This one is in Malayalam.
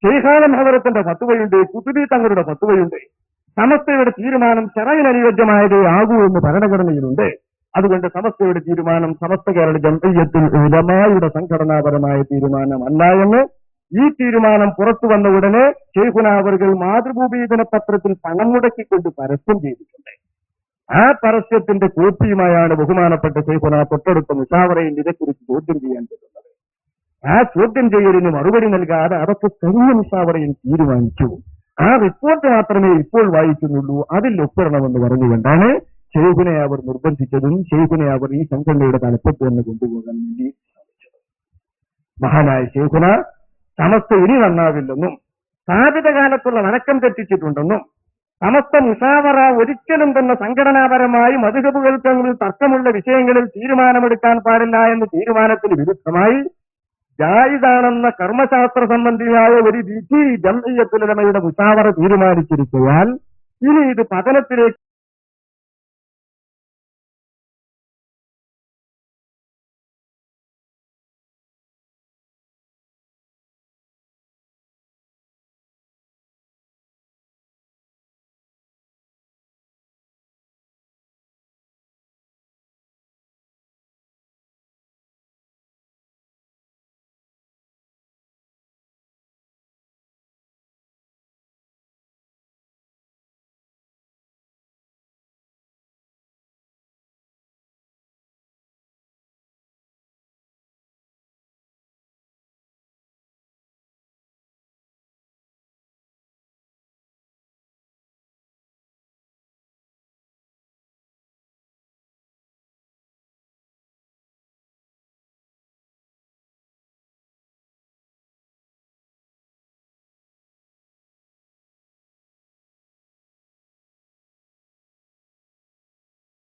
ഷെയ്ഖാനം ഹദറത്തിന്റെ ഫത്വയുണ്ട്, കുതുബി തങ്ങളുടെ ഫത്വയുണ്ട്. സമസ്തയുടെ തീരുമാനം ശറഈന് അനുയോജ്യമായതേ ആകൂ എന്ന് ഭരണഘടനയിലുണ്ട്. അതുകൊണ്ട് സമസ്തയുടെ തീരുമാനം സമസ്ത കേരള ജംഇയ്യത്തുൽ ഉലമായുടെ സംഘടനാപരമായ തീരുമാനമല്ല എന്ന് ഈ തീരുമാനം പുറത്തു വന്ന ഉടനെ ശൈഖുനാ അവർകൾ മാതൃഭൂമി ദിനപത്രത്തിൽ പണം മുടക്കിക്കൊണ്ട് പരസ്യം ചെയ്തിട്ടുണ്ട്. ആ പരസ്യത്തിന്റെ കോപ്പിയുമായാണ് ബഹുമാനപ്പെട്ട ശൈഖുനാ തൊട്ടടുത്ത മുശാവറയിൽ ഇതേക്കുറിച്ച് ചോദ്യം ചെയ്യാൻ പറ്റുന്നത്. ആ ചോദ്യം ചെയ്യലിന് മറുപടി നൽകാതെ അതൊക്കെ കഴിഞ്ഞ മുശാവറയിൽ തീരുമാനിച്ചു. ആ റിപ്പോർട്ട് മാത്രമേ ഇപ്പോൾ വായിക്കുന്നുള്ളൂ, അതിൽ ഒപ്പിടണമെന്ന് പറഞ്ഞുകൊണ്ടാണ് ശൈഖുനെ അവർ നിർബന്ധിച്ചതും ശൈഖുനെ അവർ ഈ സംഘടനയുടെ തലപ്പത്ത് തന്നെ കൊണ്ടുപോകാൻ വേണ്ടി ശ്രമിച്ചത്. മഹാനായ ശൈഖുന സമസ്ത ഇനി നന്നാവില്ലെന്നും സ്ഥാപിത കാലത്തുള്ള വണക്കം തെറ്റിച്ചിട്ടുണ്ടെന്നും സമസ്ത മുശാവറ ഒരിക്കലും തന്നെ സംഘടനാപരമായി മദ്ഹബുകൾ തമ്മിൽ തർക്കമുള്ള വിഷയങ്ങളിൽ തീരുമാനമെടുക്കാൻ പാടില്ല എന്ന തീരുമാനത്തിന് വിരുദ്ധമായി ജായിസാണെന്ന കർമ്മശാസ്ത്ര സംബന്ധിയായ ഒരു വിധി ജംഇയ്യത്തുൽ ഉലമയുടെ മുശാവറ തീരുമാനിച്ചിരിക്കയാൽ ഇനി ഇത് പതനത്തിലേക്ക്